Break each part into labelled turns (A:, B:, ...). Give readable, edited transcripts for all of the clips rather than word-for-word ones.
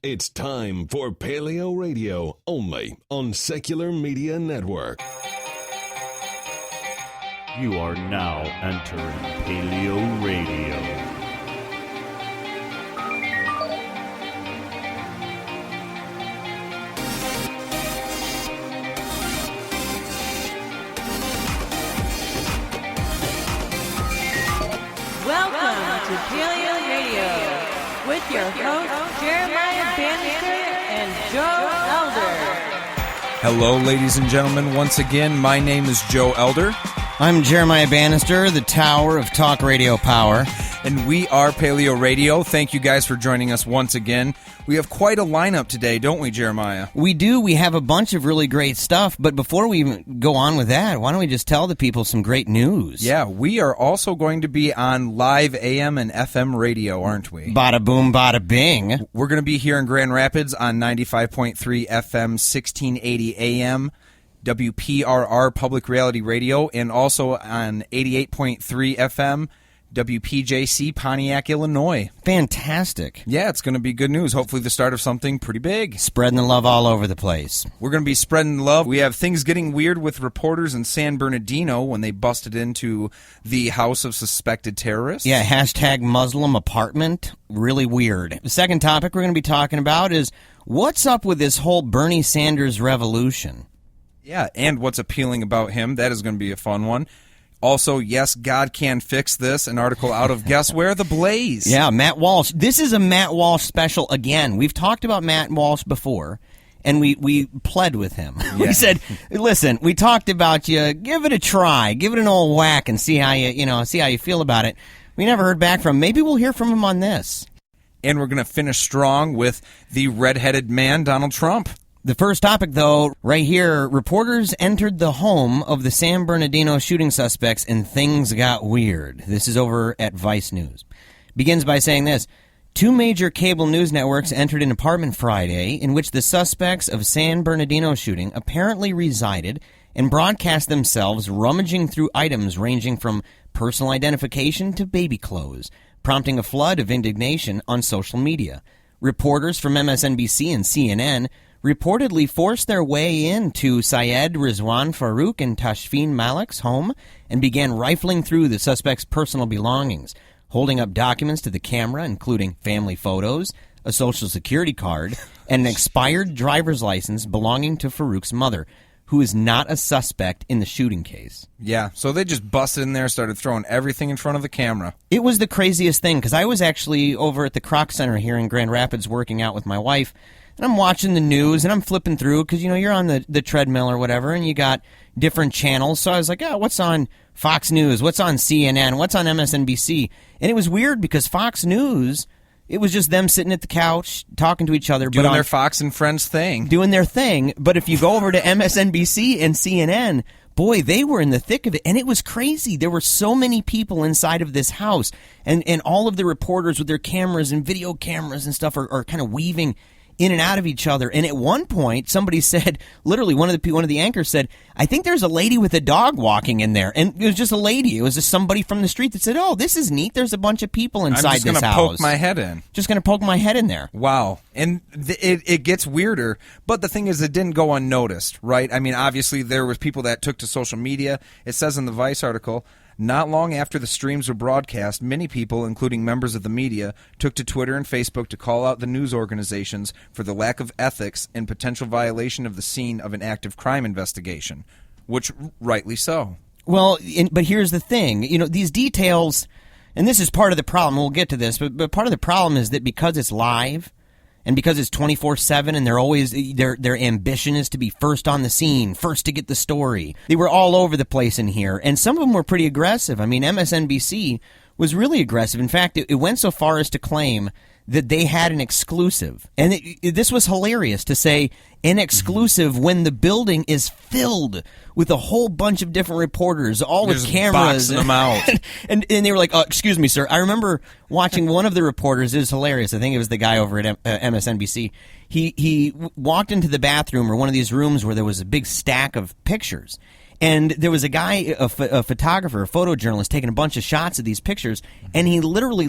A: It's time for Paleo Radio, only on Secular Media Network.
B: You are now entering Paleo Radio.
C: Welcome to Paleo Radio with your hosts Jeremiah Bannister and Joe Elder.
D: Hello, ladies and gentlemen. Once again, my name is Joe Elder.
E: I'm Jeremiah Bannister, the Tower of Talk Radio Power.
D: And we are Paleo Radio. Thank you guys for joining us once again. We have quite a lineup today, don't we, Jeremiah?
E: We do. We have a bunch of really great stuff. But before we even go on with that, why don't we just tell the people some great news?
D: Yeah, we are also going to be on live AM and FM radio, aren't we?
E: Bada boom, bada bing.
D: We're going to be here in Grand Rapids on 95.3 FM, 1680 AM. WPRR Public Reality Radio, and also on 88.3 FM, WPJC Pontiac, Illinois.
E: Fantastic.
D: Yeah, it's going to be good news. Hopefully the start of something pretty big.
E: Spreading the love all over the place.
D: We're going to be spreading love. We have things getting weird with reporters in San Bernardino when they busted into the house of suspected terrorists.
E: Yeah, hashtag Muslim apartment. Really weird. The second topic we're going to be talking about is what's up with this whole Bernie Sanders revolution?
D: Yeah, and what's appealing about him. That is going to be a fun one. Also, yes, God can fix this, an article out of Guess Where? The Blaze.
E: Yeah, Matt Walsh. This is a Matt Walsh special again. We've talked about Matt Walsh before, and we pled with him. Yeah. We said, listen, we talked about you. Give it a try. Give it an old whack and see how you feel about it. We never heard back from him. Maybe we'll hear from him on this.
D: And we're going to finish strong with the redheaded man, Donald Trump.
E: The first topic, though, right here, reporters entered the home of the San Bernardino shooting suspects and things got weird. This is over at Vice News. Begins by saying this. 2 major cable news networks entered an apartment Friday in which the suspects of San Bernardino shooting apparently resided and broadcast themselves rummaging through items ranging from personal identification to baby clothes, prompting a flood of indignation on social media. Reporters from MSNBC and CNN reportedly forced their way into Syed Rizwan Farouk and Tashfeen Malik's home and began rifling through the suspects' personal belongings, holding up documents to the camera, including family photos, a social security card, and an expired driver's license belonging to Farouk's mother, who is not a suspect in the shooting case.
D: Yeah, so they just busted in there, started throwing everything in front of the camera.
E: It was the craziest thing, because I was actually over at the Kroc Center here in Grand Rapids working out with my wife, and I'm watching the news, and I'm flipping through, because, you're on the treadmill or whatever, and you got different channels. So I was like, what's on Fox News? What's on CNN? What's on MSNBC? And it was weird, because Fox News, it was just them sitting at the couch, talking to each other.
D: Doing their Fox and Friends thing.
E: Doing their thing. But if you go over to MSNBC and CNN, boy, they were in the thick of it, and it was crazy. There were so many people inside of this house, and all of the reporters with their cameras and video cameras and stuff are kind of weaving in and out of each other. And at one point, somebody said, literally, one of the anchors said, I think there's a lady with a dog walking in there. And it was just a lady. It was just somebody from the street that said, oh, this is neat. There's a bunch of people inside this house.
D: I'm just going to poke my head in.
E: Just going to poke my head in there.
D: Wow. And it gets weirder. But the thing is, it didn't go unnoticed, right? I mean, obviously, there was people that took to social media. It says in the Vice article, not long after the streams were broadcast, many people, including members of the media, took to Twitter and Facebook to call out the news organizations for the lack of ethics and potential violation of the scene of an active crime investigation, which rightly so.
E: Well, but here's the thing. These details, and this is part of the problem. We'll get to this, but part of the problem is that because it's live, and because it's 24/7 and they're always their ambition is to be first on the scene, first to get the story. They were all over the place in here, and some of them were pretty aggressive. I mean, MSNBC was really aggressive. In fact, it went so far as to claim that they had an exclusive. And this was hilarious to say an exclusive when the building is filled with a whole bunch of different reporters, all with cameras.
D: Boxing them out.
E: and they were like, excuse me, sir. I remember watching one of the reporters. It was hilarious. I think it was the guy over at MSNBC. He walked into the bathroom or one of these rooms where there was a big stack of pictures. And there was a guy, a photographer, a photojournalist, taking a bunch of shots of these pictures, and he literally,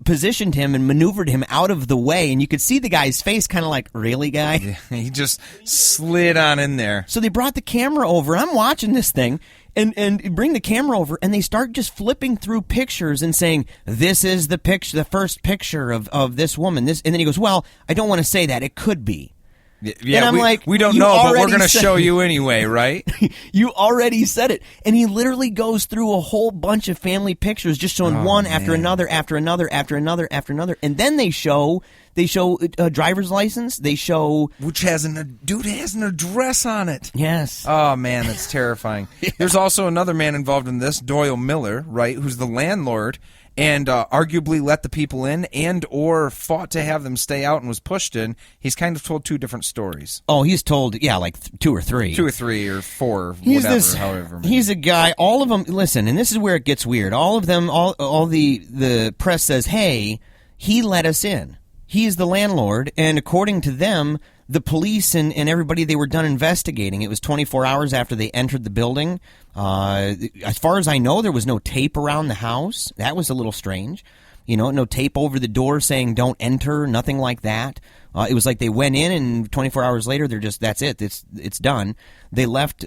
E: positioned him and maneuvered him out of the way, and you could see the guy's face kind of like, really, guy?
D: Yeah, he just slid on in there.
E: So they brought the camera over. I'm watching this thing, and bring the camera over, and they start just flipping through pictures and saying, this is the picture, the first picture of this woman. And then he goes, well, I don't want to say that. It could be.
D: Yeah,
E: and I'm like,
D: we don't
E: you
D: know, but we're going to
E: said-
D: show you anyway, right?
E: You already said it. And he literally goes through a whole bunch of family pictures, just showing one after another, after another, after another, after another. And then they show a driver's license. They show...
D: Which has dude has an address on it.
E: Yes.
D: Oh, man, that's terrifying. Yeah. There's also another man involved in this, Doyle Miller, right, who's the landlord, and arguably let the people in and or fought to have them stay out and was pushed in. He's kind of told two different stories.
E: Oh, he's told, like 2 or 3.
D: 2 or 3 or 4,
E: he's
D: whatever, however many.
E: He's a guy, all of them, listen, and this is where it gets weird. All of them, all the press says, hey, he let us in. He's the landlord, and according to them, the police and everybody, they were done investigating. It was 24 hours after they entered the building. As far as I know, there was no tape around the house. That was a little strange. No tape over the door saying don't enter, nothing like that. It was like they went in, and 24 hours later, that's it. It's done. They left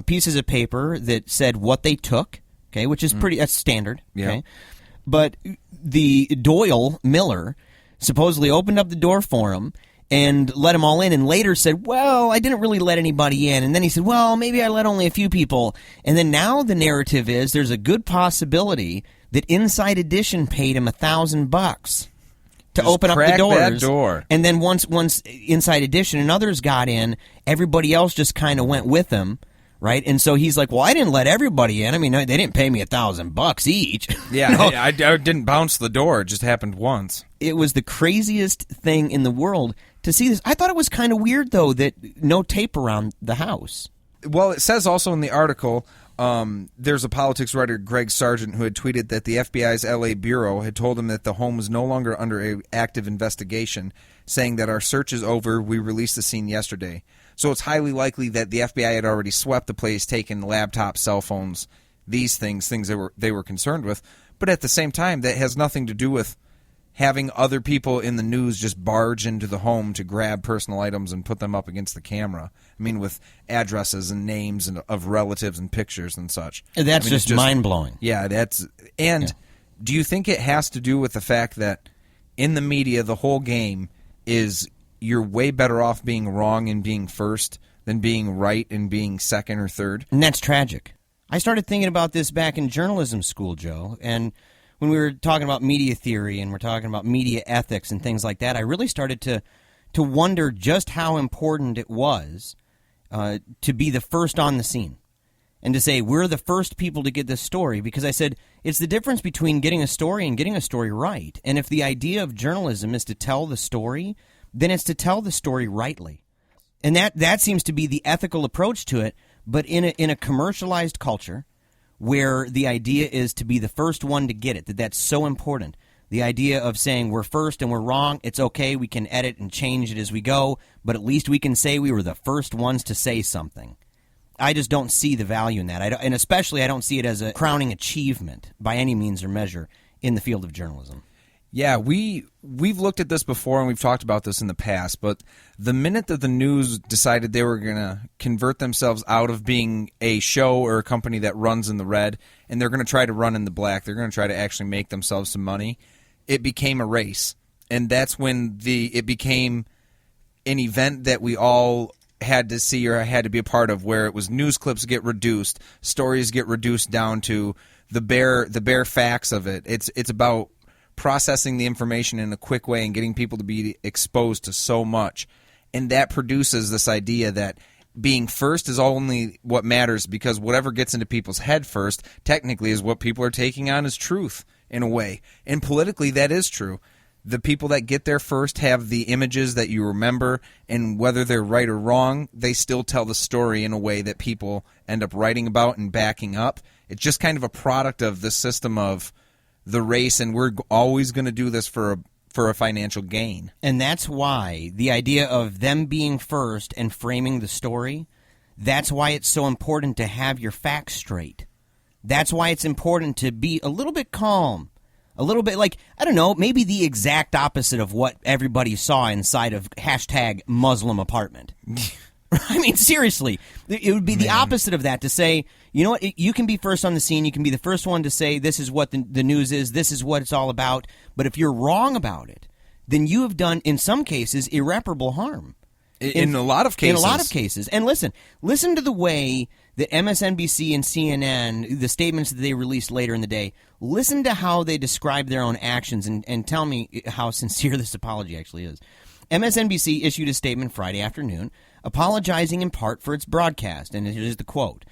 E: pieces of paper that said what they took, okay, which is that's standard.
D: Yeah.
E: Okay? But the Doyle Miller supposedly opened up the door for him and let them all in, and later said, well, I didn't really let anybody in. And then he said, well, maybe I let only a few people. And then now the narrative is there's a good possibility that Inside Edition paid him $1,000 to open up the doors.
D: That door.
E: And then once Inside Edition and others got in, everybody else just kind of went with them. Right, and so he's like, "Well, I didn't let everybody in. I mean, they didn't pay me $1,000 each."
D: Yeah, I didn't bounce the door. It just happened once.
E: It was the craziest thing in the world to see this. I thought it was kind of weird, though, that no tape around the house.
D: Well, it says also in the article, there's a politics writer, Greg Sargent, who had tweeted that the FBI's LA bureau had told him that the home was no longer under an active investigation, saying that our search is over. We released the scene yesterday. So it's highly likely that the FBI had already swept the place, taken laptops, cell phones, these things they were concerned with. But at the same time, that has nothing to do with having other people in the news just barge into the home to grab personal items and put them up against the camera. I mean, with addresses and names of relatives and pictures and such.
E: That's just mind-blowing.
D: Yeah, do you think it has to do with the fact that in the media, the whole game is you're way better off being wrong and being first than being right and being second or third?
E: And that's tragic. I started thinking about this back in journalism school, Joe, and when we were talking about media theory and we're talking about media ethics and things like that, I really started to wonder just how important it was to be the first on the scene and to say we're the first people to get this story, because I said it's the difference between getting a story and getting a story right. And if the idea of journalism is to tell the story, then it's to tell the story rightly. And that seems to be the ethical approach to it, but in a commercialized culture where the idea is to be the first one to get it, that's so important. The idea of saying we're first and we're wrong, it's okay, we can edit and change it as we go, but at least we can say we were the first ones to say something. I just don't see the value in that. And especially I don't see it as a crowning achievement by any means or measure in the field of journalism.
D: Yeah, we've looked at this before and we've talked about this in the past, but the minute that the news decided they were going to convert themselves out of being a show or a company that runs in the red and they're going to try to run in the black, they're going to try to actually make themselves some money, it became a race. And that's when it became an event that we all had to see or had to be a part of, where it was news clips get reduced, stories get reduced down to the bare facts of it. It's about processing the information in a quick way and getting people to be exposed to so much. And that produces this idea that being first is only what matters, because whatever gets into people's head first technically is what people are taking on as truth in a way. And politically, that is true. The people that get there first have the images that you remember, and whether they're right or wrong, they still tell the story in a way that people end up writing about and backing up. It's just kind of a product of the system of the race, and we're always going to do this for a financial gain.
E: And that's why the idea of them being first and framing the story, that's why it's so important to have your facts straight. That's why it's important to be a little bit calm, A little bit like, I don't know, maybe the exact opposite of what everybody saw inside of hashtag Muslim apartment. I mean, seriously, it would be the opposite of that to say, you know what, you can be first on the scene, you can be the first one to say this is what the news is, this is what it's all about, but if you're wrong about it, then you have done, in some cases, irreparable harm.
D: In a lot of cases.
E: In a lot of cases. And listen to the way that MSNBC and CNN, the statements that they released later in the day, listen to how they describe their own actions and tell me how sincere this apology actually is. MSNBC issued a statement Friday afternoon apologizing in part for its broadcast, and here's the quote.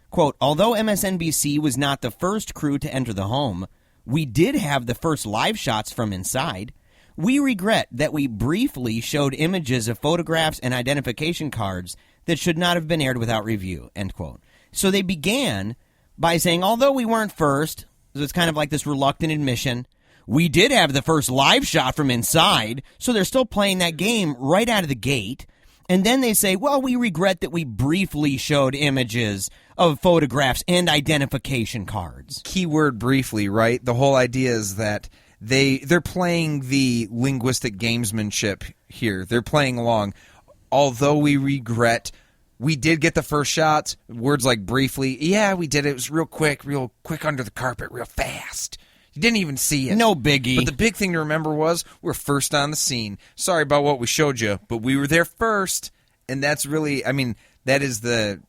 E: Quote, although MSNBC was not the first crew to enter the home, we did have the first live shots from inside. We regret that we briefly showed images of photographs and identification cards that should not have been aired without review, end quote. So they began by saying, although we weren't first, so it's kind of like this reluctant admission, we did have the first live shot from inside, so they're still playing that game right out of the gate. And then they say, well, we regret that we briefly showed images of photographs and identification cards.
D: Keyword briefly, right? The whole idea is that they're playing the linguistic gamesmanship here. They're playing along. Although we regret, we did get the first shots. Words like briefly. Yeah, we did. It was real quick under the carpet, real fast. You didn't even see it.
E: No biggie.
D: But the big thing to remember was we're first on the scene. Sorry about what we showed you, but we were there first. And that's really, I mean, it's the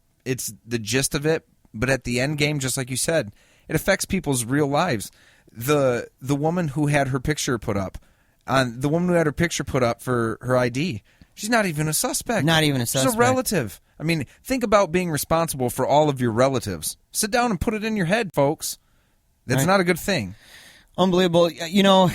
D: gist of it. But at the end game, just like you said, it affects people's real lives. The woman who had her picture put up, for her ID, she's not even a suspect.
E: Not even a suspect.
D: She's a relative. I mean, think about being responsible for all of your relatives. Sit down and put it in your head, folks. That's not a good thing.
E: Unbelievable. You know,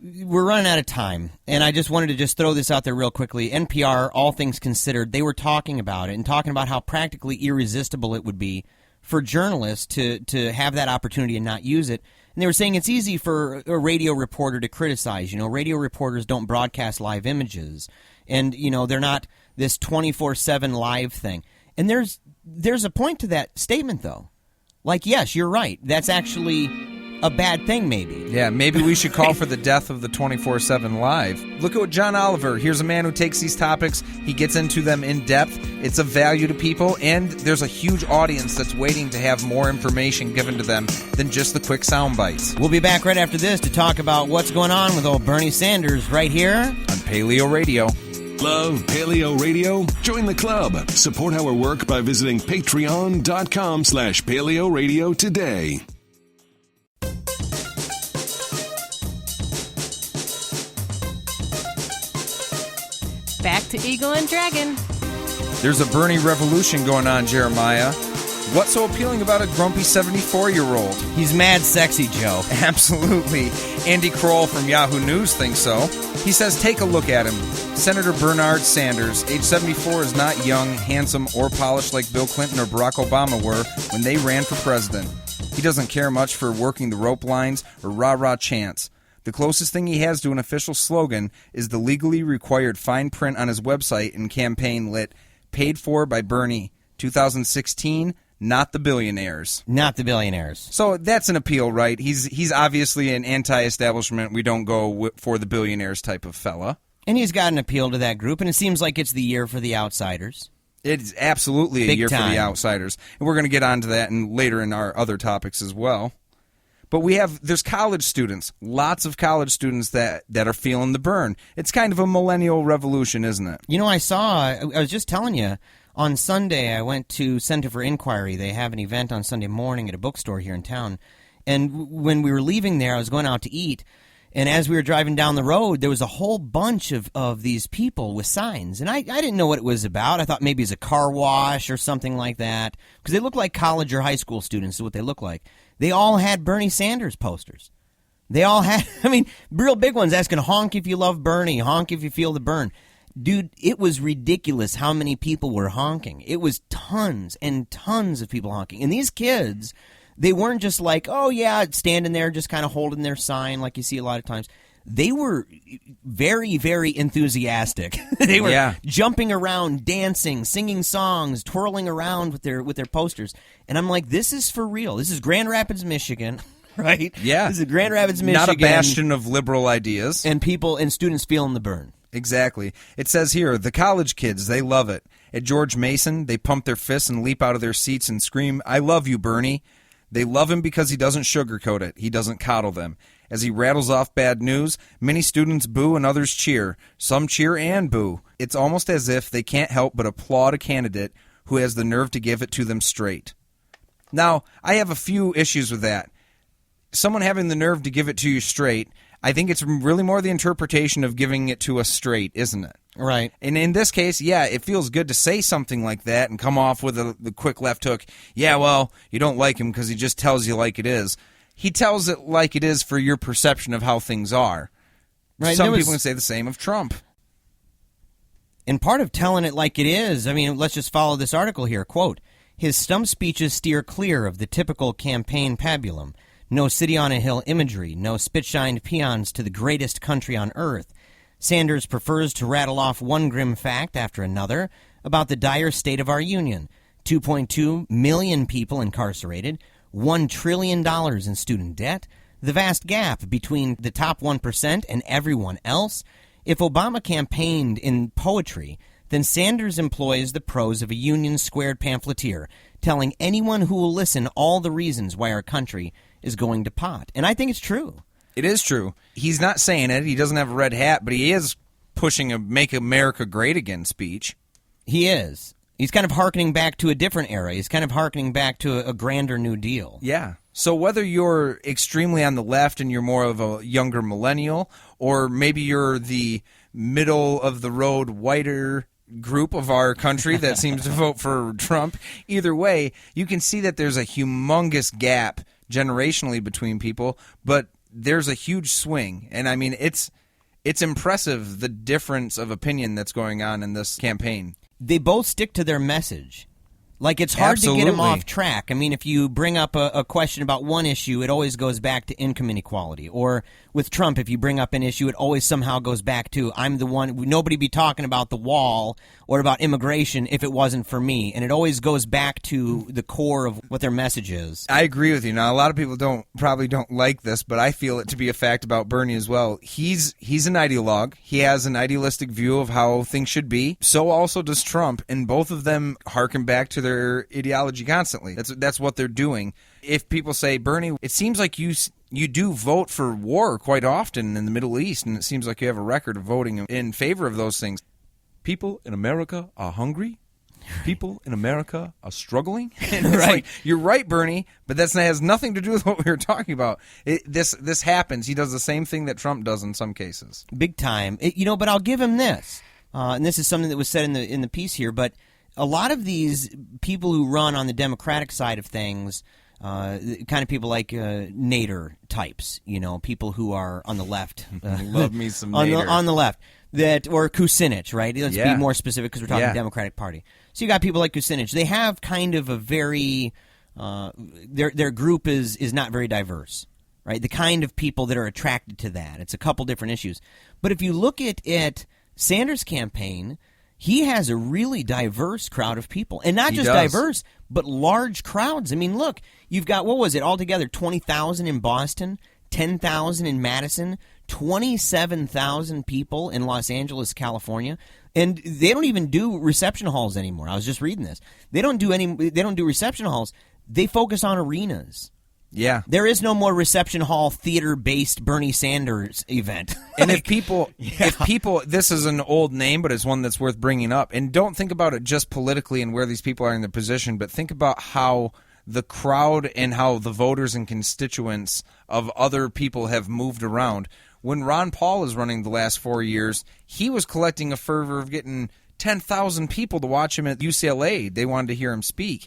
E: we're running out of time, and I just wanted to just throw this out there real quickly. NPR, all things considered, they were talking about it and talking about how practically irresistible it would be for journalists to have that opportunity and not use it. And they were saying it's easy for a radio reporter to criticize. You know, radio reporters don't broadcast live images, and, you know, they're not this 24/7 live thing. And there's a point to that statement, though. Like, yes, you're right. That's actually a bad thing, maybe.
D: Yeah, maybe we should call for the death of the 24/7 live. Look at what John Oliver, here's a man who takes these topics, he gets into them in depth, it's of value to people, and there's a huge audience that's waiting to have more information given to them than just the quick sound bites.
E: We'll be back right after this to talk about what's going on with old Bernie Sanders right here
D: on Paleo Radio.
A: Love Paleo Radio? Join the club. Support our work by visiting patreon.com/Paleo Radio today.
C: Back to Eagle and Dragon.
D: There's a Bernie revolution going on, Jeremiah. What's so appealing about a grumpy 74-year-old?
E: He's mad sexy, Joe.
D: Absolutely. Andy Kroll from Yahoo News thinks so. He says, take a look at him. Senator Bernard Sanders, age 74, is not young, handsome, or polished like Bill Clinton or Barack Obama were when they ran for president. He doesn't care much for working the rope lines or rah-rah chants. The closest thing he has to an official slogan is the legally required fine print on his website and campaign lit, Paid for by Bernie, 2016, not the billionaires.
E: Not the billionaires.
D: So that's an appeal, right? He's obviously an anti-establishment. We don't go for the billionaires type of fella.
E: And he's got an appeal to that group, and it seems like it's the year for the outsiders.
D: It's absolutely a year for the outsiders. And we're going to get onto that later in our other topics as well. But there's college students, lots of college students that are feeling the burn. It's kind of a millennial revolution, isn't it?
E: You know, I was just telling you, on Sunday I went to Center for Inquiry. They have an event on Sunday morning at a bookstore here in town. And when we were leaving there, I was going out to eat. And as we were driving down the road, there was a whole bunch of these people with signs. And I didn't know what it was about. I thought maybe it's a car wash or something like that. Because they look like college or high school students is what they look like. They all had Bernie Sanders posters. They all had, I mean, real big ones asking, honk if you love Bernie, honk if you feel the burn. Dude, it was ridiculous how many people were honking. It was tons and tons of people honking. And these kids, they weren't just like, oh, yeah, standing there just kind of holding their sign like you see a lot of times. They were very, very enthusiastic. They were jumping around, dancing, singing songs, twirling around with their posters. And I'm like, this is for real. This is Grand Rapids, Michigan. right?
D: Yeah.
E: This is Grand Rapids, Michigan.
D: Not a bastion of liberal ideas.
E: And people and students feeling the burn.
D: Exactly. It says here, the college kids, they love it. At George Mason, they pump their fists and leap out of their seats and scream, "I love you, Bernie." They love him because he doesn't sugarcoat it. He doesn't coddle them. As he rattles off bad news, many students boo and others cheer. Some cheer and boo. It's almost as if they can't help but applaud a candidate who has the nerve to give it to them straight. Now, I have a few issues with that. Someone having the nerve to give it to you straight, I think it's really more the interpretation of giving it to us straight, isn't it?
E: Right.
D: And in this case, yeah, it feels good to say something like that and come off with the quick left hook. Yeah, well, you don't like him because he just tells you like it is. He tells it like it is for your perception of how things are.
E: Right.
D: Some people can say the same of Trump.
E: And part of telling it like it is, I mean, let's just follow this article here. Quote, his stump speeches steer clear of the typical campaign pabulum. No city on a hill imagery, no spit-shined peons to the greatest country on earth. Sanders prefers to rattle off one grim fact after another about the dire state of our union. 2.2 million people incarcerated, $1 trillion in student debt, the vast gap between the top 1% and everyone else. If Obama campaigned in poetry, then Sanders employs the prose of a union-squared pamphleteer, telling anyone who will listen all the reasons why our country is going to pot. And I think it's true.
D: It is true. He's not saying it. He doesn't have a red hat, but he is pushing a Make America Great Again speech.
E: He is. He's kind of hearkening back to a different era. He's kind of hearkening back to a grander New Deal.
D: Yeah. So whether you're extremely on the left and you're more of a younger millennial, or maybe you're the middle-of-the-road whiter group of our country that seems to vote for Trump, either way, you can see that there's a humongous gap generationally between people, but there's a huge swing. And, I mean, it's impressive, the difference of opinion that's going on in this campaign.
E: They both stick to their message. Like, it's hard to get them off track. I mean, if you bring up a question about one issue, it always goes back to income inequality. Or with Trump, if you bring up an issue, it always somehow goes back to, I'm the one, nobody be talking about the wall or about immigration if it wasn't for me. And it always goes back to the core of what their message is.
D: I agree with you. Now, a lot of people probably don't like this, but I feel it to be a fact about Bernie as well. He's an ideologue. He has an idealistic view of how things should be. So also does Trump, and both of them harken back to their ideology constantly. That's what they're doing. If people say, Bernie, it seems like you do vote for war quite often in the Middle East, and it seems like you have a record of voting in favor of those things. People in America are hungry. People in America are struggling. And it's like, you're right, Bernie, but that has nothing to do with what we were talking about. This happens. He does the same thing that Trump does in some cases.
E: Big time. But I'll give him this. And this is something that was said in the piece here, but a lot of these people who run on the Democratic side of things, kind of people like Nader types, people who are on the left.
D: Love me some Nader.
E: On the left. Or Kucinich, right? Let's be more specific because we're talking Democratic Party. So you got people like Kucinich. They have kind of a very their group is not very diverse, right? The kind of people that are attracted to that. It's a couple different issues. But if you look at Sanders' campaign, he has a really diverse crowd of people. And not just diverse, but large crowds. I mean, look, you've got, what was it, altogether 20,000 in Boston, 10,000 in Madison, 27,000 people in Los Angeles, California. And they don't even do reception halls anymore. I was just reading this. They don't do reception halls. They focus on arenas.
D: Yeah.
E: There is no more reception hall theater-based Bernie Sanders event.
D: And if people, this is an old name, but it's one that's worth bringing up. And don't think about it just politically and where these people are in the position, but think about how the crowd and how the voters and constituents of other people have moved around. When Ron Paul was running the last 4 years, he was collecting a fervor of getting 10,000 people to watch him at UCLA. They wanted to hear him speak.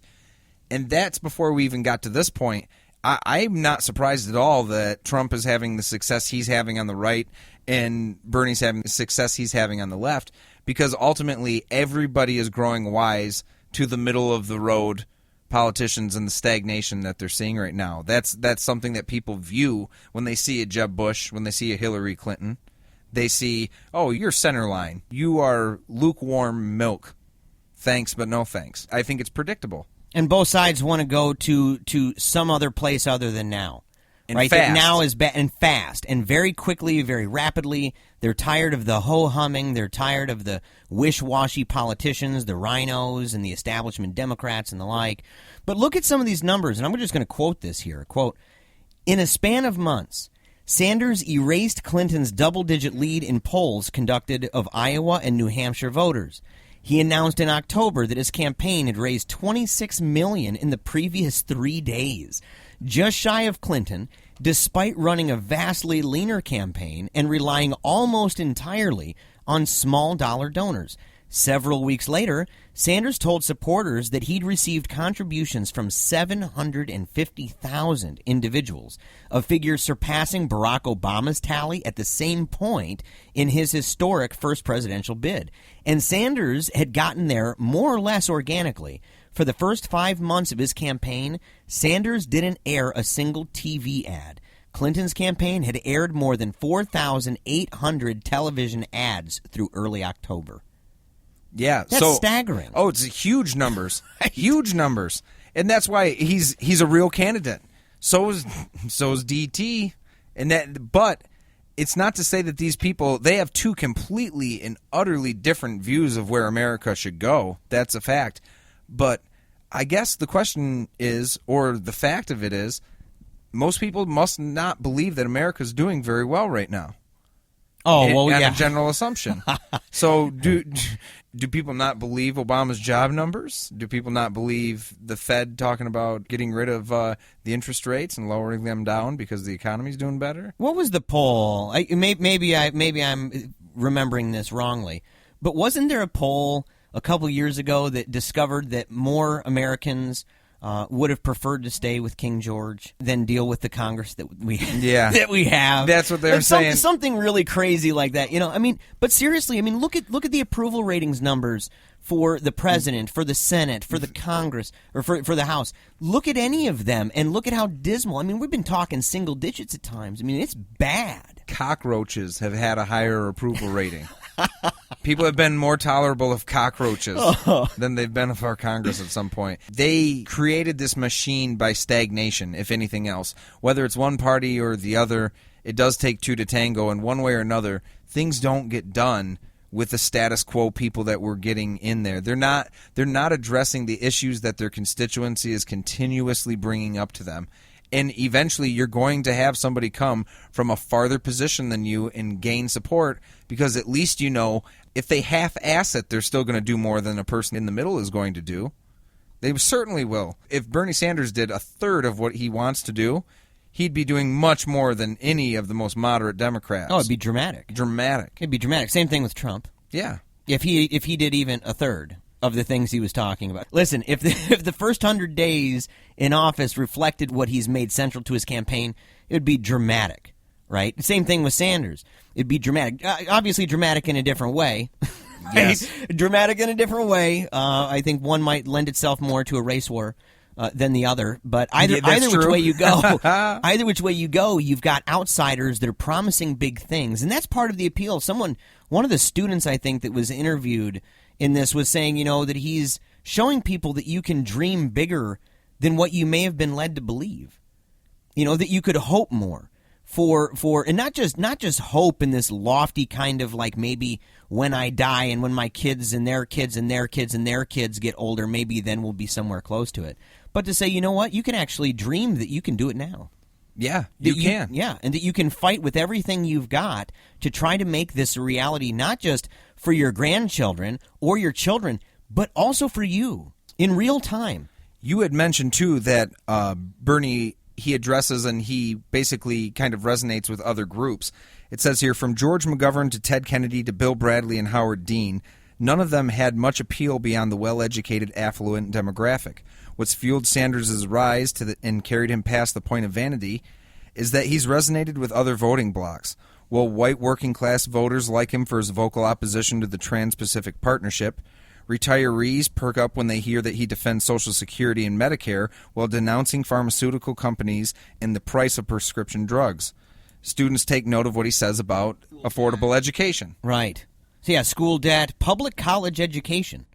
D: And that's before we even got to this point. I'm not surprised at all that Trump is having the success he's having on the right and Bernie's having the success he's having on the left, because ultimately everybody is growing wise to the middle-of-the-road politicians and the stagnation that they're seeing right now. That's something that people view when they see a Jeb Bush, when they see a Hillary Clinton. They see, oh, you're center line. You are lukewarm milk. Thanks, but no thanks. I think it's predictable.
E: And both sides want to go to some other place other than now,
D: And
E: right?
D: fast.
E: That now is and fast and very quickly, very rapidly. They're tired of the ho-humming. They're tired of the wish-washy politicians, the rhinos and the establishment Democrats and the like. But look at some of these numbers, and I'm just going to quote this here. Quote, in a span of months, Sanders erased Clinton's double-digit lead in polls conducted of Iowa and New Hampshire voters. He announced in October that his campaign had raised $26 million in the previous 3 days, just shy of Clinton, despite running a vastly leaner campaign and relying almost entirely on small-dollar donors. Several weeks later, Sanders told supporters that he'd received contributions from 750,000 individuals, a figure surpassing Barack Obama's tally at the same point in his historic first presidential bid. And Sanders had gotten there more or less organically. For the first 5 months of his campaign, Sanders didn't air a single TV ad. Clinton's campaign had aired more than 4,800 television ads through early October.
D: Yeah,
E: That's staggering.
D: Oh, it's huge numbers, huge numbers, and that's why he's a real candidate. So is DT, but it's not to say that these people, they have two completely and utterly different views of where America should go. That's a fact. But I guess the question is, or the fact of it is, most people must not believe that America's doing very well right now.
E: Oh, well, yeah.
D: A general assumption. So do people not believe Obama's job numbers? Do people not believe the Fed talking about getting rid of the interest rates and lowering them down because the economy's doing better?
E: What was the poll? Maybe I'm remembering this wrongly, but wasn't there a poll a couple years ago that discovered that more Americans would have preferred to stay with King George than deal with the Congress that we that we have?
D: That's what they're saying.
E: Something really crazy like that, you know. I mean, but seriously, I mean, look at the approval ratings numbers for the president, for the Senate, for the Congress, or for the House. Look at any of them, and look at how dismal. I mean, we've been talking single digits at times. I mean, it's bad.
D: Cockroaches have had a higher approval rating. People have been more tolerable of cockroaches than they've been of our Congress at some point. They created this machine by stagnation, if anything else. Whether it's one party or the other, it does take two to tango, and one way or another, things don't get done with the status quo people that we're getting in there. They're not addressing the issues that their constituency is continuously bringing up to them. And eventually you're going to have somebody come from a farther position than you and gain support, because at least you know if they half-ass it, they're still going to do more than a person in the middle is going to do. They certainly will. If Bernie Sanders did a third of what he wants to do, he'd be doing much more than any of the most moderate Democrats.
E: Oh, it'd be dramatic.
D: Dramatic.
E: It'd be dramatic. Same thing with Trump.
D: Yeah.
E: If he did even a third of the things he was talking about. Listen, if the first 100 days in office reflected what he's made central to his campaign, it would be dramatic, right? Same thing with Sanders. It'd be dramatic. Obviously dramatic in a different way.
D: Yes.
E: Dramatic in a different way. I think one might lend itself more to a race war than the other. But either which way you go, you've got outsiders that are promising big things. And that's part of the appeal. One of the students, I think, that was interviewed in this was saying, that he's showing people that you can dream bigger than what you may have been led to believe. That you could hope more for and not just hope in this lofty kind of like maybe when I die and when my kids and their kids and their kids and their kids get older, maybe then we'll be somewhere close to it. But to say, you know what, you can actually dream that you can do it now.
D: Yeah, you can.
E: Yeah, and that you can fight with everything you've got to try to make this a reality, not just for your grandchildren or your children, but also for you in real time.
D: You had mentioned, too, that Bernie, he addresses and he basically kind of resonates with other groups. It says here, from George McGovern to Ted Kennedy to Bill Bradley and Howard Dean, none of them had much appeal beyond the well-educated, affluent demographic. What's fueled Sanders' rise and carried him past the point of vanity is that he's resonated with other voting blocs. While white working-class voters like him for his vocal opposition to the Trans-Pacific Partnership, retirees perk up when they hear that he defends Social Security and Medicare while denouncing pharmaceutical companies and the price of prescription drugs. Students take note of what he says about affordable education.
E: Right. So yeah, school debt, public college education.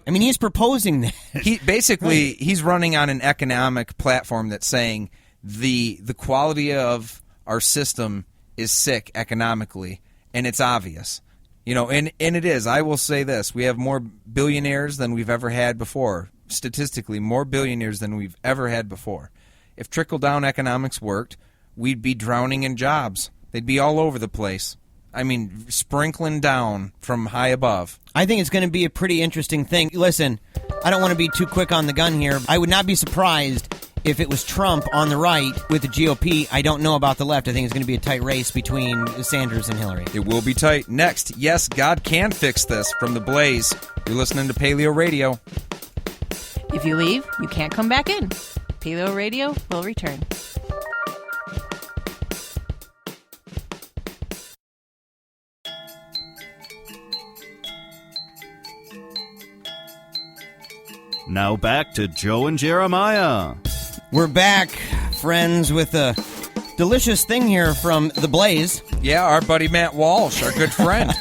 E: I mean, he's proposing that.
D: He's running on an economic platform that's saying the quality of our system is sick economically, and it's obvious. And it is. I will say this. We have more billionaires than we've ever had before. Statistically, more billionaires than we've ever had before. If trickle-down economics worked, we'd be drowning in jobs. They'd be all over the place. I mean, sprinkling down from high above.
E: I think it's going to be a pretty interesting thing. Listen, I don't want to be too quick on the gun here. I would not be surprised if it was Trump on the right with the GOP. I don't know about the left. I think it's going to be a tight race between Sanders and Hillary.
D: It will be tight. Next, yes, God can fix this from The Blaze. You're listening to Paleo Radio.
C: If you leave, you can't come back in. Paleo Radio will return.
B: Now back to Joe and Jeremiah.
E: We're back, friends, with a delicious thing here from The Blaze.
D: Yeah, our buddy Matt Walsh, our good friend.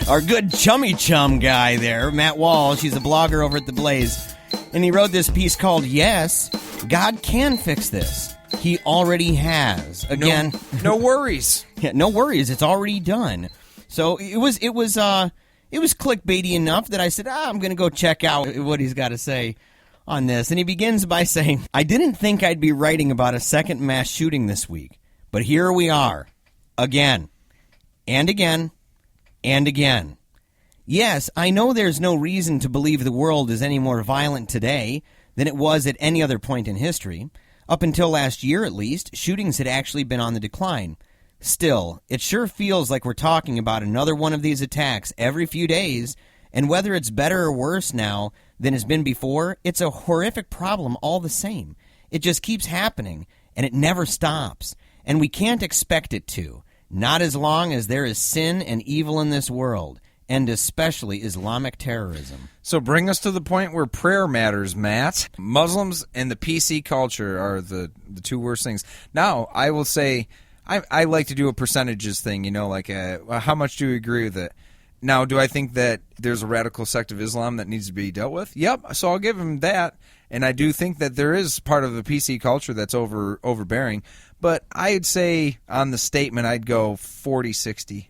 E: Our good chummy chum guy there, Matt Walsh. He's a blogger over at The Blaze. And he wrote this piece called, Yes, God Can Fix This. He already has. Again,
D: no worries.
E: Yeah, no worries. It's already done. So it was clickbaity enough that I said, I'm going to go check out what he's got to say on this. And he begins by saying, I didn't think I'd be writing about a second mass shooting this week, but here we are, again, and again, and again. Yes, I know there's no reason to believe the world is any more violent today than it was at any other point in history. Up until last year, at least, shootings had actually been on the decline. Still, it sure feels like we're talking about another one of these attacks every few days, and whether it's better or worse now than it's been before, it's a horrific problem all the same. It just keeps happening, and it never stops, and we can't expect it to, not as long as there is sin and evil in this world, and especially Islamic terrorism.
D: So bring us to the point where prayer matters, Matt. Muslims and the PC culture are the two worst things. Now, I will say, I like to do a percentages thing, like how much do you agree with it? Now, do I think that there's a radical sect of Islam that needs to be dealt with? Yep, so I'll give him that. And I do think that there is part of the PC culture that's overbearing. But I'd say on the statement, I'd go 40-60.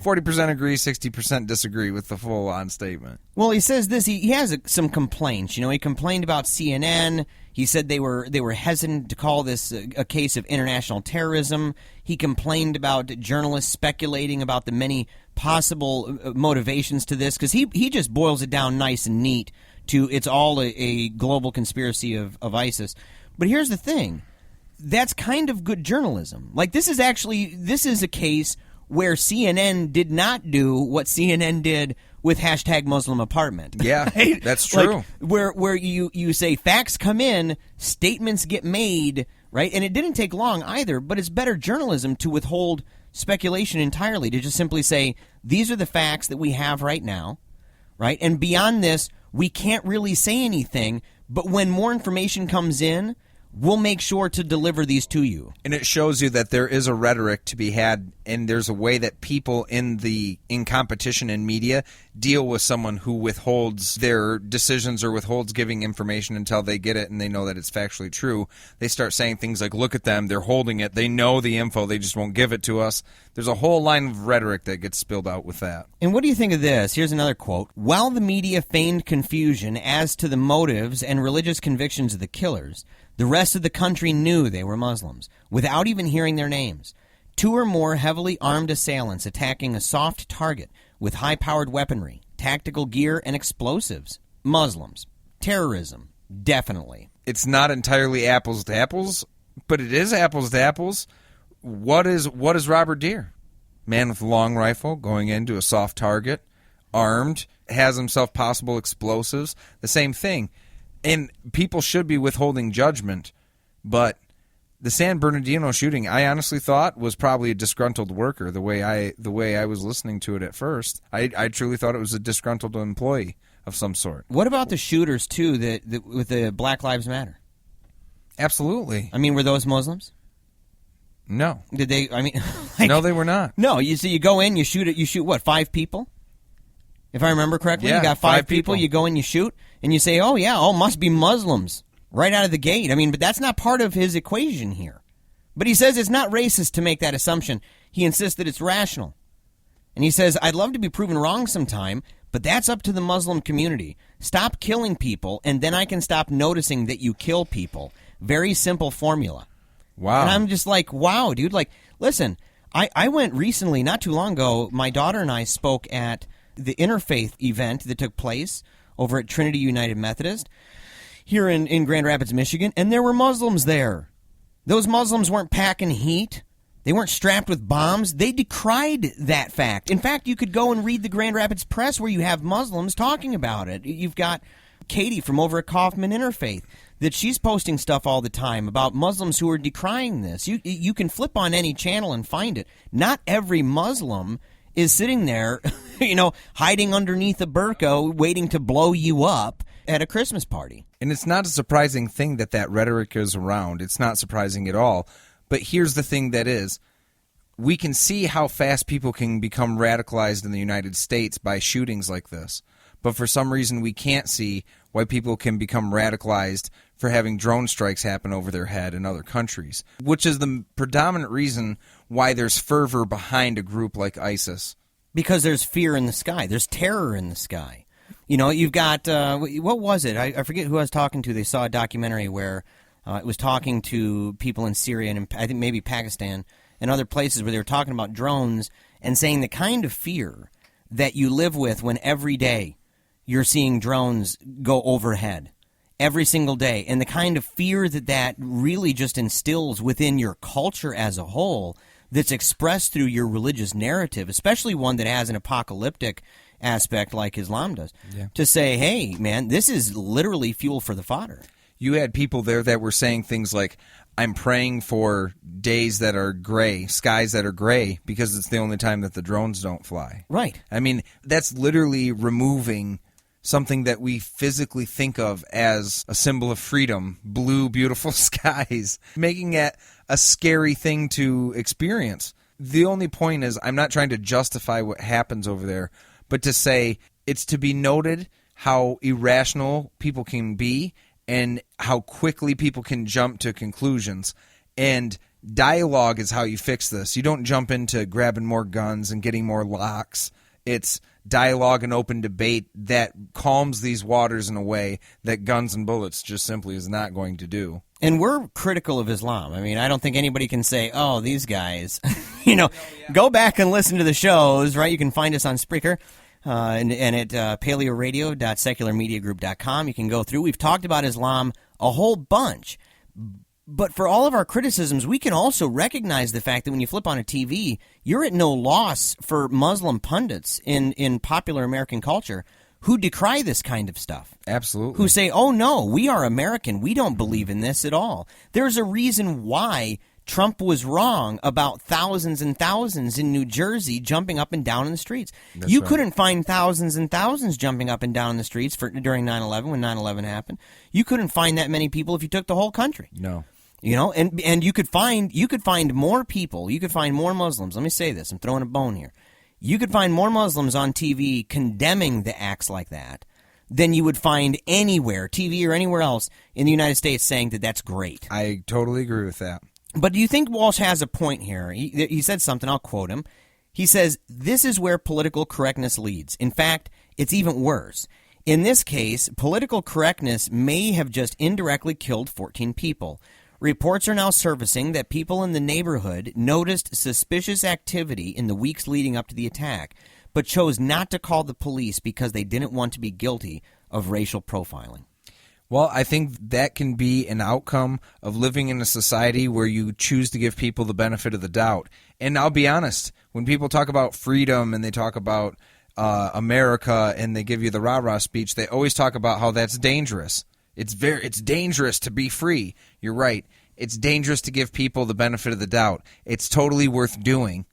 D: 40% agree, 60% disagree with the full-on statement.
E: Well, he says this. He has some complaints. He complained about CNN. He said they were hesitant to call this a case of international terrorism. He complained about journalists speculating about the many possible motivations to this, because he just boils it down nice and neat to it's all a global conspiracy of ISIS. But here's the thing. That's kind of good journalism. Like, this is a case where CNN did not do what CNN did with #Muslim apartment.
D: Yeah, right? That's true.
E: Like, where you say facts come in, statements get made, right? And it didn't take long either, but it's better journalism to withhold speculation entirely, to just simply say, these are the facts that we have right now, right? And beyond this, we can't really say anything, but when more information comes in, we'll make sure to deliver these to you.
D: And it shows you that there is a rhetoric to be had, and there's a way that people in competition in media deal with someone who withholds their decisions or withholds giving information until they get it and they know that it's factually true. They start saying things like, look at them, they're holding it, they know the info, they just won't give it to us. There's a whole line of rhetoric that gets spilled out with that.
E: And what do you think of this? Here's another quote. While the media feigned confusion as to the motives and religious convictions of the killers, the rest of the country knew they were Muslims, without even hearing their names. 2 or more heavily armed assailants attacking a soft target with high-powered weaponry, tactical gear, and explosives. Muslims. Terrorism. Definitely.
D: It's not entirely apples to apples, but it is apples to apples. What is Robert Deere? Man with a long rifle going into a soft target, armed, has himself possible explosives. The same thing. And people should be withholding judgment, but the San Bernardino shooting, I honestly thought was probably a disgruntled worker. The way I was listening to it at first, I truly thought it was a disgruntled employee of some sort.
E: What about the shooters too? That with the Black Lives Matter?
D: Absolutely.
E: I mean, were those Muslims?
D: No.
E: Did they? I mean,
D: no, they were not.
E: No. You go in, you shoot it. You shoot what? 5 people? If I remember correctly,
D: yeah,
E: you got 5 people. You go in, you shoot, and you say, "Oh yeah, must be Muslims." right out of the gate. I mean, but that's not part of his equation here. But he says it's not racist to make that assumption. He insists that it's rational. And he says, I'd love to be proven wrong sometime, but that's up to the Muslim community. Stop killing people, and then I can stop noticing that you kill people. Very simple formula.
D: Wow.
E: And I'm just like, wow, dude. Like, listen, I went recently, not too long ago, my daughter and I spoke at the interfaith event that took place over at Trinity United Methodist here in Grand Rapids, Michigan, and there were Muslims there. Those Muslims weren't packing heat. They weren't strapped with bombs. They decried that fact. In fact, you could go and read the Grand Rapids Press where you have Muslims talking about it. You've got Katie from over at Kaufman Interfaith that she's posting stuff all the time about Muslims who are decrying this. You can flip on any channel and find it. Not every Muslim is sitting there, hiding underneath a burqa waiting to blow you up at a Christmas party.
D: And it's not a surprising thing that rhetoric is around. It's not surprising at all. But here's the thing that is. We can see how fast people can become radicalized in the United States by shootings like this. But for some reason, we can't see why people can become radicalized for having drone strikes happen over their head in other countries, which is the predominant reason why there's fervor behind a group like ISIS.
E: Because there's fear in the sky. There's terror in the sky. You've got, what was it? I forget who I was talking to. They saw a documentary where it was talking to people in Syria and I think maybe Pakistan and other places where they were talking about drones and saying the kind of fear that you live with when every day you're seeing drones go overhead. Every single day. And the kind of fear that really just instills within your culture as a whole that's expressed through your religious narrative, especially one that has an apocalyptic aspect like Islam does, to say, hey, man, this is literally fuel for the fodder.
D: You had people there that were saying things like, I'm praying for days that are gray, skies that are gray, because it's the only time that the drones don't fly.
E: Right.
D: I mean, that's literally removing something that we physically think of as a symbol of freedom, blue, beautiful skies, making it a scary thing to experience. The only point is, I'm not trying to justify what happens over there, but to say it's to be noted how irrational people can be and how quickly people can jump to conclusions. And dialogue is how you fix this. You don't jump into grabbing more guns and getting more locks. It's dialogue and open debate that calms these waters in a way that guns and bullets just simply is not going to do.
E: And we're critical of Islam. I mean, I don't think anybody can say, oh, these guys, go back and listen to the shows, right? You can find us on Spreaker and at paleoradio.secularmediagroup.com. You can go through. We've talked about Islam a whole bunch. But for all of our criticisms, we can also recognize the fact that when you flip on a TV, you're at no loss for Muslim pundits in popular American culture who decry this kind of stuff.
D: Absolutely.
E: Who say, oh, no, we are American. We don't believe in this at all. There's a reason why Trump was wrong about thousands and thousands in New Jersey jumping up and down in the streets. You couldn't find thousands and thousands jumping up and down in the streets during 9/11 when 9/11 happened. You couldn't find that many people if you took the whole country.
D: No.
E: And you could find more people. You could find more Muslims. Let me say this. I'm throwing a bone here. You could find more Muslims on TV condemning the acts like that than you would find anywhere, TV or anywhere else in the United States saying that that's great.
D: I totally agree with that.
E: But do you think Walsh has a point here? He said something. I'll quote him. He says, this is where political correctness leads. In fact, it's even worse. In this case, political correctness may have just indirectly killed 14 people. Reports are now surfacing that people in the neighborhood noticed suspicious activity in the weeks leading up to the attack, but chose not to call the police because they didn't want to be guilty of racial profiling.
D: Well, I think that can be an outcome of living in a society where you choose to give people the benefit of the doubt. And I'll be honest, when people talk about freedom and they talk about America and they give you the rah-rah speech, they always talk about how that's dangerous. It's dangerous to be free. You're right. It's dangerous to give people the benefit of the doubt. It's totally worth doing,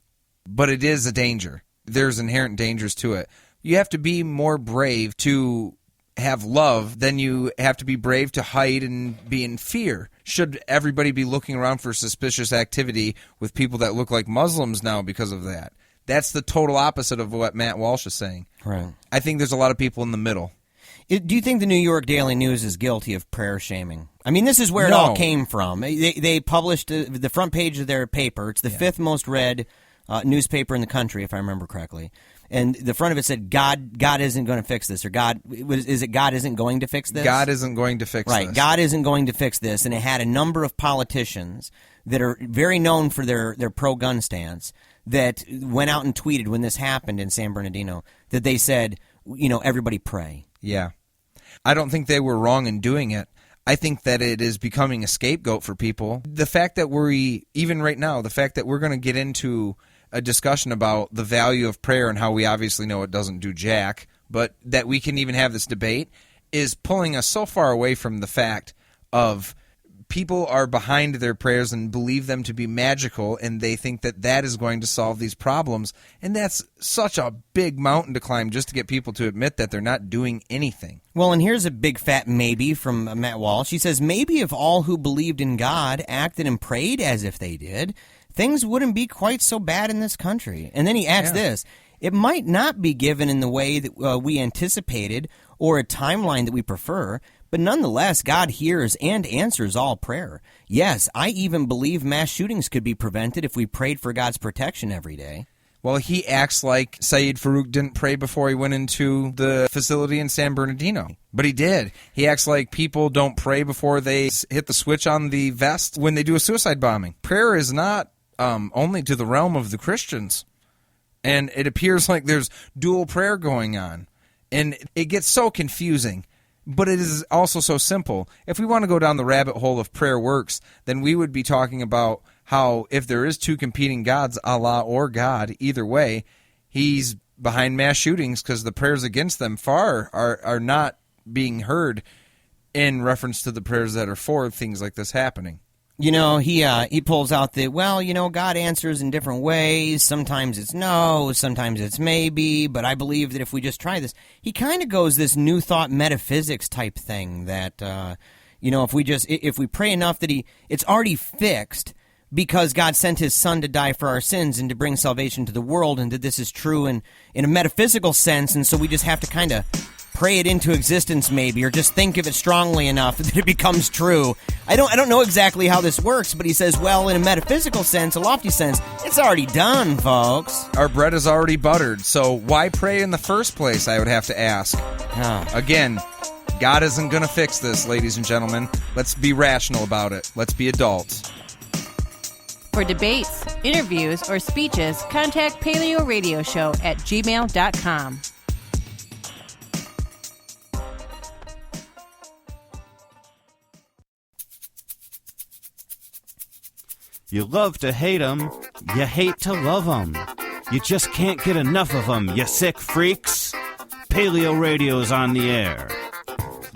D: but it is a danger. There's inherent dangers to it. You have to be more brave to have love than you have to be brave to hide and be in fear. Should everybody be looking around for suspicious activity with people that look like Muslims now because of that? That's the total opposite of what Matt Walsh is saying.
E: Right.
D: I think there's a lot of people in the middle.
E: Do you think the New York Daily News is guilty of prayer shaming? I mean, this is where it
D: No.
E: all came from. They published the front page of their paper. It's the fifth most read newspaper in the country, if I remember correctly. And the front of it said, God isn't going to fix this. Or is it God isn't going to fix this?
D: God isn't going to fix this.
E: Right, God isn't going to fix this. And it had a number of politicians that are very known for their pro-gun stance that went out and tweeted when this happened in San Bernardino that they said, everybody pray.
D: Yeah. I don't think they were wrong in doing it. I think that it is becoming a scapegoat for people. The fact that even right now, the fact that we're going to get into a discussion about the value of prayer and how we obviously know it doesn't do jack, but that we can even have this debate is pulling us so far away from the fact of people are behind their prayers and believe them to be magical, and they think that that is going to solve these problems. And that's such a big mountain to climb just to get people to admit that they're not doing anything.
E: Well, and here's a big fat maybe from Matt Walsh. He says, maybe if all who believed in God acted and prayed as if they did, things wouldn't be quite so bad in this country. And then he adds this, it might not be given in the way that we anticipated or a timeline that we prefer, but nonetheless, God hears and answers all prayer. Yes, I even believe mass shootings could be prevented if we prayed for God's protection every day.
D: Well, he acts like Saeed Farouk didn't pray before he went into the facility in San Bernardino. But he did. He acts like people don't pray before they hit the switch on the vest when they do a suicide bombing. Prayer is not only to the realm of the Christians. And it appears like there's dual prayer going on. And it gets so confusing. But it is also so simple. If we want to go down the rabbit hole of prayer works, then we would be talking about how if there is two competing gods, Allah or God, either way, he's behind mass shootings because the prayers against them are not being heard in reference to the prayers that are for things like this happening.
E: He pulls out God answers in different ways. Sometimes it's no, sometimes it's maybe, but I believe that if we just try this, he kind of goes this new thought metaphysics type thing that, if we pray enough that it's already fixed because God sent his son to die for our sins and to bring salvation to the world, and that this is true in a metaphysical sense, and so we just have to kind of pray it into existence maybe, or just think of it strongly enough that it becomes true. I don't know exactly how this works, but he says, well, in a metaphysical sense, a lofty sense, it's already done, folks.
D: Our bread is already buttered, so why pray in the first place, I would have to ask. Again, God isn't going to fix this, ladies and gentlemen. Let's be rational about it. Let's be adults.
C: For debates, interviews, or speeches, contact paleoradioshow@gmail.com.
B: You love to hate 'em, you hate to love 'em. You just can't get enough of 'em, you sick freaks. Paleo Radio's on the air.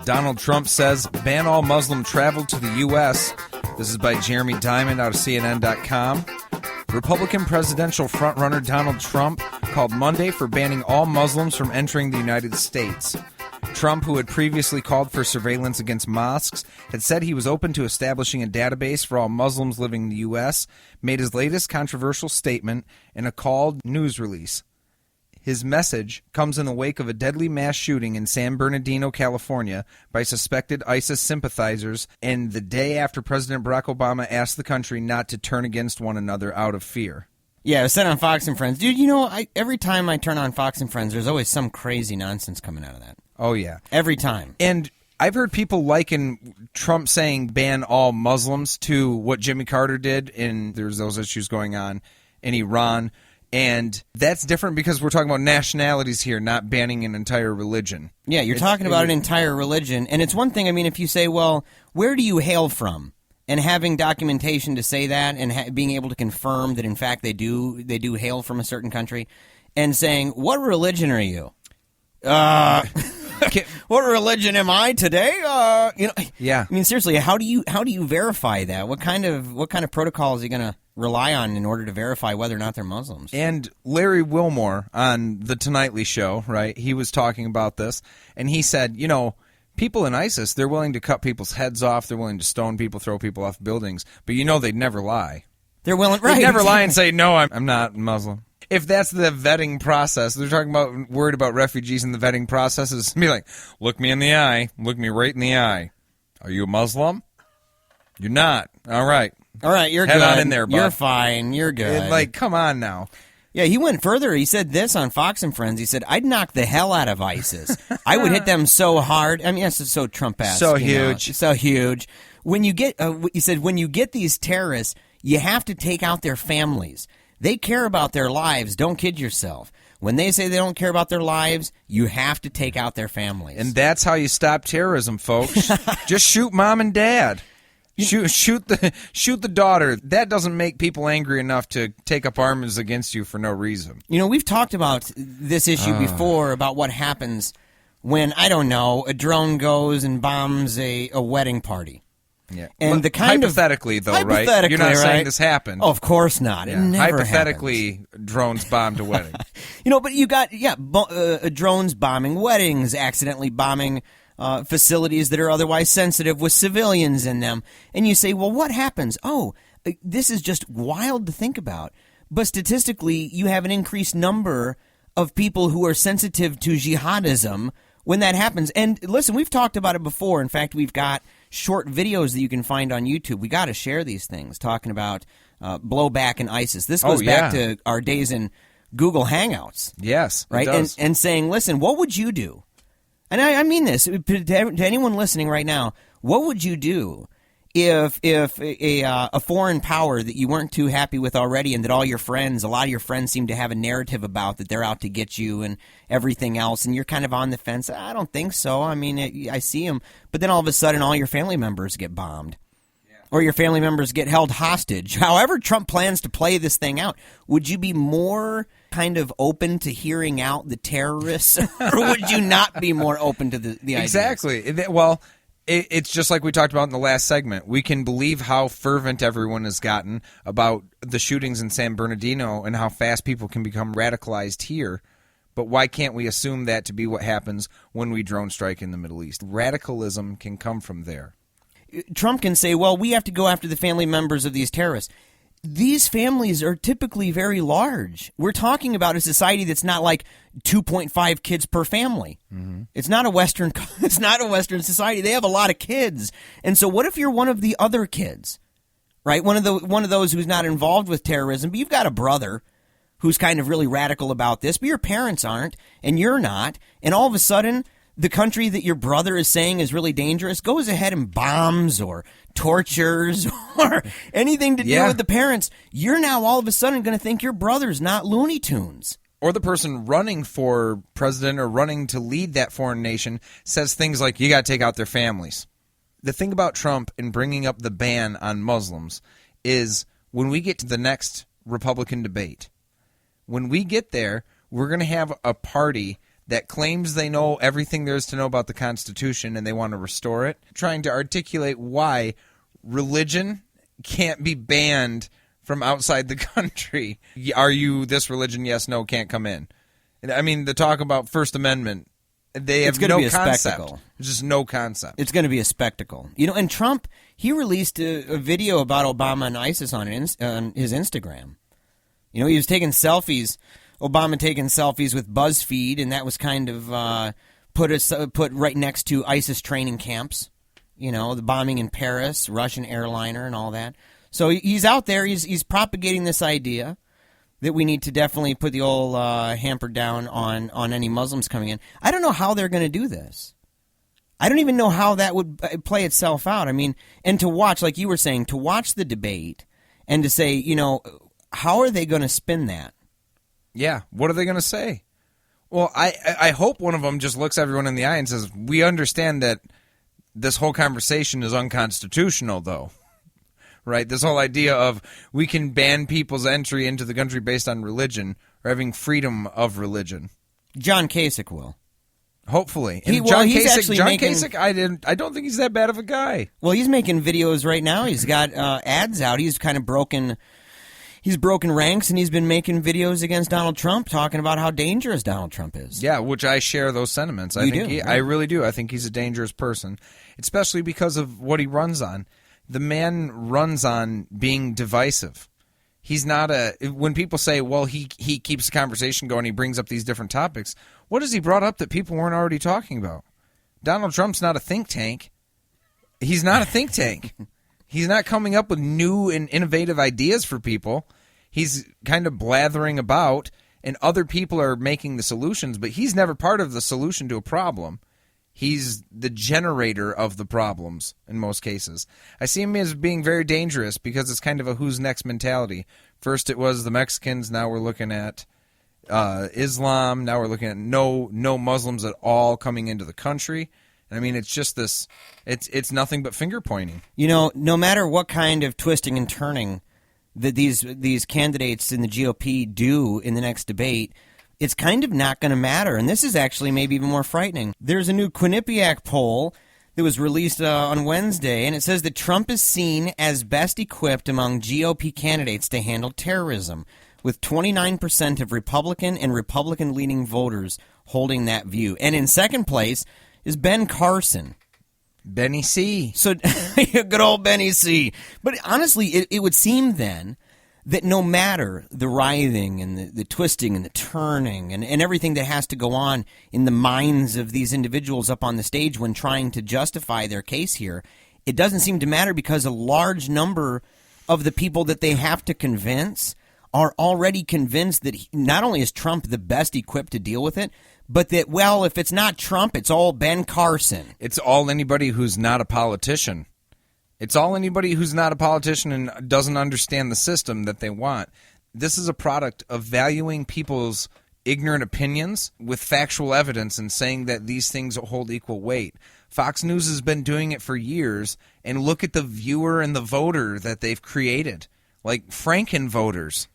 D: Donald Trump says, ban all Muslim travel to the U.S. This is by Jeremy Diamond out of CNN.com. Republican presidential frontrunner Donald Trump called Monday for banning all Muslims from entering the United States. Trump, who had previously called for surveillance against mosques, had said he was open to establishing a database for all Muslims living in the U.S., made his latest controversial statement in a called news release. His message comes in the wake of a deadly mass shooting in San Bernardino, California, by suspected ISIS sympathizers, and the day after President Barack Obama asked the country not to turn against one another out of fear.
E: Yeah, it was said on Fox and Friends. Dude, every time I turn on Fox and Friends, there's always some crazy nonsense coming out of that.
D: Oh, yeah.
E: Every time.
D: And I've heard people liken Trump saying ban all Muslims to what Jimmy Carter did, and there's those issues going on in Iran. And that's different because we're talking about nationalities here, not banning an entire religion.
E: Yeah, you're talking about an entire religion. And it's one thing, if you say, well, where do you hail from? And having documentation to say that and being able to confirm that, in fact, they do hail from a certain country, and saying, what religion are you? What religion am I today?
D: Yeah.
E: Seriously, how do you verify that? What kind of protocol is he going to rely on in order to verify whether or not they're Muslims?
D: And Larry Wilmore on the Tonightly Show, right? He was talking about this, and he said, people in ISIS, they're willing to cut people's heads off, they're willing to stone people, throw people off buildings, but they'd never lie.
E: They're willing, right?
D: They'd never lie and say, no, I'm not Muslim. If that's the vetting process, they're talking about worried about refugees in the vetting process, is be like, look me in the eye, look me right in the eye. Are you a Muslim? You're not. All right.
E: All right, you're
D: Head
E: good.
D: on in there, bud.
E: You're fine. You're good.
D: Like, come on now.
E: Yeah, he went further. He said this on Fox and Friends. He said, I'd knock the hell out of ISIS. I would hit them so hard. I mean, that's so Trump-esque.
D: So
E: you know,
D: huge.
E: so huge. When you get, he said, when you get these terrorists, you have to take out their families. They care about their lives. Don't kid yourself. When they say they don't care about their lives, you have to take out their families.
D: And that's how you stop terrorism, folks. Just shoot mom and dad. Shoot the daughter. That doesn't make people angry enough to take up arms against you for no reason.
E: You know, we've talked about this issue before about what happens when, I don't know, a drone goes and bombs a wedding party.
D: Yeah.
E: And the kind
D: hypothetically,
E: of,
D: though, right?
E: Hypothetically,
D: You're not saying
E: right?
D: this happened.
E: Oh, of course not.
D: Yeah.
E: It never
D: hypothetically, drones bombed a wedding.
E: You know, but you got, drones bombing weddings, accidentally bombing facilities that are otherwise sensitive with civilians in them. And you say, well, what happens? Oh, this is just wild to think about. But statistically, you have an increased number of people who are sensitive to jihadism when that happens. And listen, we've talked about it before. In fact, we've got short videos that you can find on YouTube. We got to share these things, talking about blowback and ISIS. This goes back to our days in Google Hangouts.
D: Yes,
E: right?
D: It does.
E: And saying, listen, what would you do? And I mean this to anyone listening right now. What would you do if a foreign power that you weren't too happy with already, and that a lot of your friends seem to have a narrative about, that they're out to get you and everything else, and you're kind of on the fence? I don't think so. I mean, I see them, but then all of a sudden, all your family members get bombed. Or your family members get held hostage. However Trump plans to play this thing out, would you be more kind of open to hearing out the terrorists, or would you not be more open to the ideas?
D: Exactly. Well, it's just like we talked about in the last segment. We can believe how fervent everyone has gotten about the shootings in San Bernardino and how fast people can become radicalized here. But why can't we assume that to be what happens when we drone strike in the Middle East? Radicalism can come from there.
E: Trump can say, well, we have to go after the family members of these terrorists. These families are typically very large. We're talking about a society that's not like 2.5 kids per family. Mm-hmm. It's not a Western society. They have a lot of kids. And so what if you're one of the other kids, right? One of those who's not involved with terrorism, but you've got a brother who's kind of really radical about this, but your parents aren't, and you're not, and all of a sudden the country that your brother is saying is really dangerous goes ahead and bombs or tortures or anything to do with the parents. You're now all of a sudden going to think your brother's not Looney Tunes.
D: Or the person running for president or running to lead that foreign nation says things like, you got to take out their families. The thing about Trump in bringing up the ban on Muslims is when we get to the next Republican debate, when we get there, we're going to have a party that claims they know everything there is to know about the Constitution and they want to restore it, trying to articulate why religion can't be banned from outside the country. Are you this religion? Yes, no, can't come in. I mean, the talk about First Amendment, they have no concept. Spectacle. There's just no concept.
E: It's going to be a spectacle. You know, and Trump, he released a video about Obama and ISIS on his Instagram. You know, he was taking selfies. Obama taking selfies with BuzzFeed, and that was kind of put right next to ISIS training camps. You know, the bombing in Paris, Russian airliner, and all that. So he's out there. He's propagating this idea that we need to definitely put the old hamper down on any Muslims coming in. I don't know how they're going to do this. I don't even know how that would play itself out. I mean, and to watch, like you were saying, to watch the debate and to say, you know, how are they going to spin that?
D: Yeah, what are they going to say? Well, I hope one of them just looks everyone in the eye and says, we understand that this whole conversation is unconstitutional, though. Right? This whole idea of we can ban people's entry into the country based on religion or having freedom of religion.
E: John Kasich will.
D: Hopefully.
E: And
D: John Kasich, I don't think he's that bad of a guy.
E: Well, he's making videos right now. He's got ads out. He's kind of broken ranks, and he's been making videos against Donald Trump, talking about how dangerous Donald Trump is.
D: Yeah, which I share those sentiments. I really do. I think he's a dangerous person, especially because of what he runs on. The man runs on being divisive. He's not when people say, well, he keeps the conversation going, he brings up these different topics, what has he brought up that people weren't already talking about? Donald Trump's not a think tank. He's not a think tank. He's not coming up with new and innovative ideas for people. He's kind of blathering about, and other people are making the solutions, but he's never part of the solution to a problem. He's the generator of the problems in most cases. I see him as being very dangerous because it's kind of a who's next mentality. First it was the Mexicans, now we're looking at Islam, now we're looking at no Muslims at all coming into the country. I mean, it's just this, it's nothing but finger pointing.
E: You know, no matter what kind of twisting and turning that these candidates in the GOP do in the next debate, it's kind of not going to matter. And this is actually maybe even more frightening. There's a new Quinnipiac poll that was released on Wednesday, and it says that Trump is seen as best equipped among GOP candidates to handle terrorism, with 29% of Republican and Republican-leaning voters holding that view. And in second place is Ben Carson.
D: Benny C.
E: So, good old Benny C. But honestly, it would seem then that no matter the writhing and the twisting and the turning and everything that has to go on in the minds of these individuals up on the stage when trying to justify their case here, it doesn't seem to matter because a large number of the people that they have to convince are already convinced that not only is Trump the best equipped to deal with it, but that, well, if it's not Trump, it's all Ben Carson.
D: It's all anybody who's not a politician. It's all anybody who's not a politician and doesn't understand the system that they want. This is a product of valuing people's ignorant opinions with factual evidence and saying that these things hold equal weight. Fox News has been doing it for years, and look at the viewer and the voter that they've created. Like Franken voters.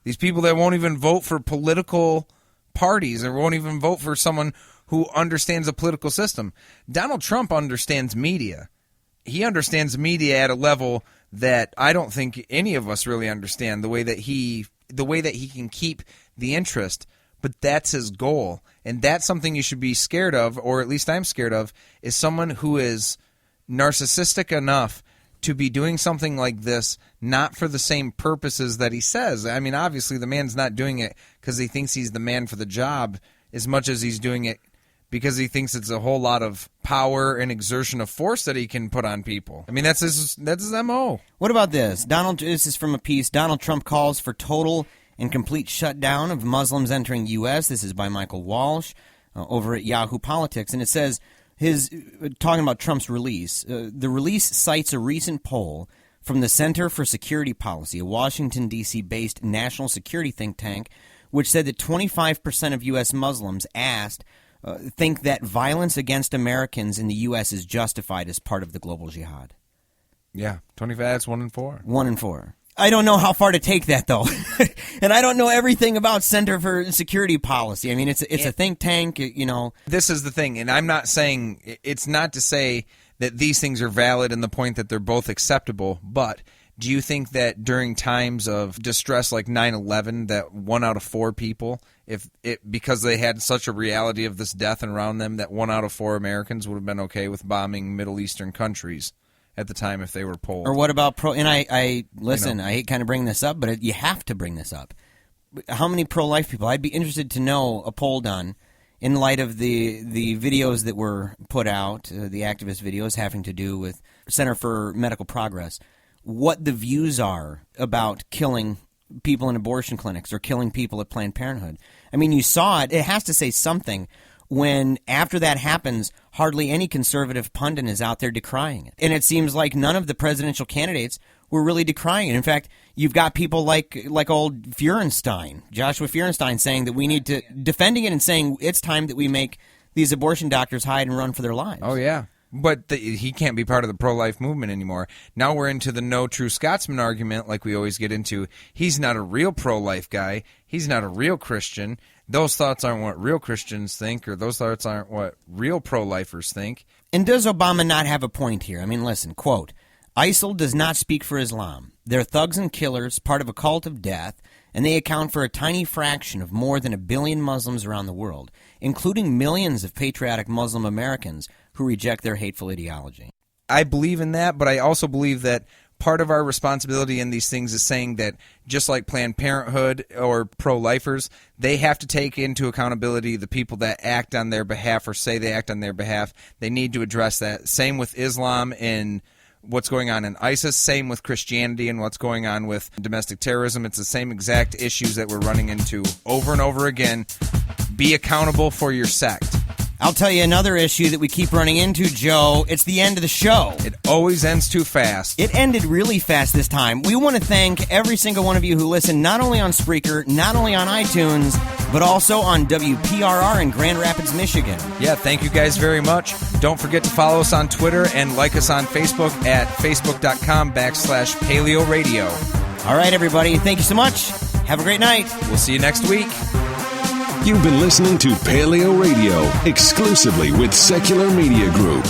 D: These people that won't even vote for political parties or won't even vote for someone who understands the political system. Donald Trump understands media. He understands media at a level that I don't think any of us really understand, the way that he can keep the interest, but that's his goal. And that's something you should be scared of, or at least I'm scared of, is someone who is narcissistic enough to be doing something like this not for the same purposes that he says. I mean, obviously the man's not doing it because he thinks he's the man for the job as much as he's doing it because he thinks it's a whole lot of power and exertion of force that he can put on people. I mean, that's his MO.
E: What about this? This is from a piece. Donald Trump calls for total and complete shutdown of Muslims entering U.S. This is by Michael Walsh over at Yahoo Politics, and it says, talking about Trump's release, the release cites a recent poll from the Center for Security Policy, a Washington, D.C.-based national security think tank, which said that 25% of U.S. Muslims asked think that violence against Americans in the U.S. is justified as part of the global jihad.
D: Yeah, 25, that's 1 in 4.
E: 1 in 4. I don't know how far to take that, though. And I don't know everything about Center for Security Policy. I mean, it's a think tank, you know.
D: This is the thing, and I'm not saying, it's not to say that these things are valid in the point that they're both acceptable, but do you think that during times of distress like 9/11 that 1 out of 4 people, because they had such a reality of this death around them, that 1 out of 4 Americans would have been okay with bombing Middle Eastern countries at the time if they were polled? Or
E: what about and I listen, I hate kind of bringing this up, but you have to bring this up. How many pro-life people? I'd be interested to know a poll done in light of the videos that were put out, the activist videos having to do with Center for Medical Progress, what the views are about killing people in abortion clinics or killing people at Planned Parenthood. I mean, you saw it. It has to say something when, after that happens, hardly any conservative pundit is out there decrying it. And it seems like none of the presidential candidates were really decrying it. In fact, you've got people like old Feurenstein, Joshua Feurenstein, saying that we need to, defending it and saying it's time that we make these abortion doctors hide and run for their lives.
D: Oh, yeah. But he can't be part of the pro-life movement anymore. Now we're into the no true Scotsman argument like we always get into. He's not a real pro-life guy. He's not a real Christian. Those thoughts aren't what real Christians think, or those thoughts aren't what real pro-lifers think.
E: And does Obama not have a point here? I mean, listen, quote, ISIL does not speak for Islam. They're thugs and killers, part of a cult of death, and they account for a tiny fraction of more than 1 billion Muslims around the world, including millions of patriotic Muslim Americans who reject their hateful ideology.
D: I believe in that, but I also believe that part of our responsibility in these things is saying that just like Planned Parenthood or pro-lifers, they have to take into accountability the people that act on their behalf or say they act on their behalf. They need to address that. Same with Islam and what's going on in ISIS, same with Christianity and what's going on with domestic terrorism. It's the same exact issues that we're running into over and over again. Be accountable for your sect.
E: I'll tell you another issue that we keep running into, Joe. It's the end of the show.
D: It always ends too fast.
E: It ended really fast this time. We want to thank every single one of you who listen, not only on Spreaker, not only on iTunes, but also on WPRR in Grand Rapids, Michigan.
D: Yeah, thank you guys very much. Don't forget to follow us on Twitter and like us on Facebook at facebook.com/Paleo Radio.
E: All right, everybody. Thank you so much. Have a great night.
D: We'll see you next week.
A: You've been listening to Paleo Radio exclusively with Secular Media Group.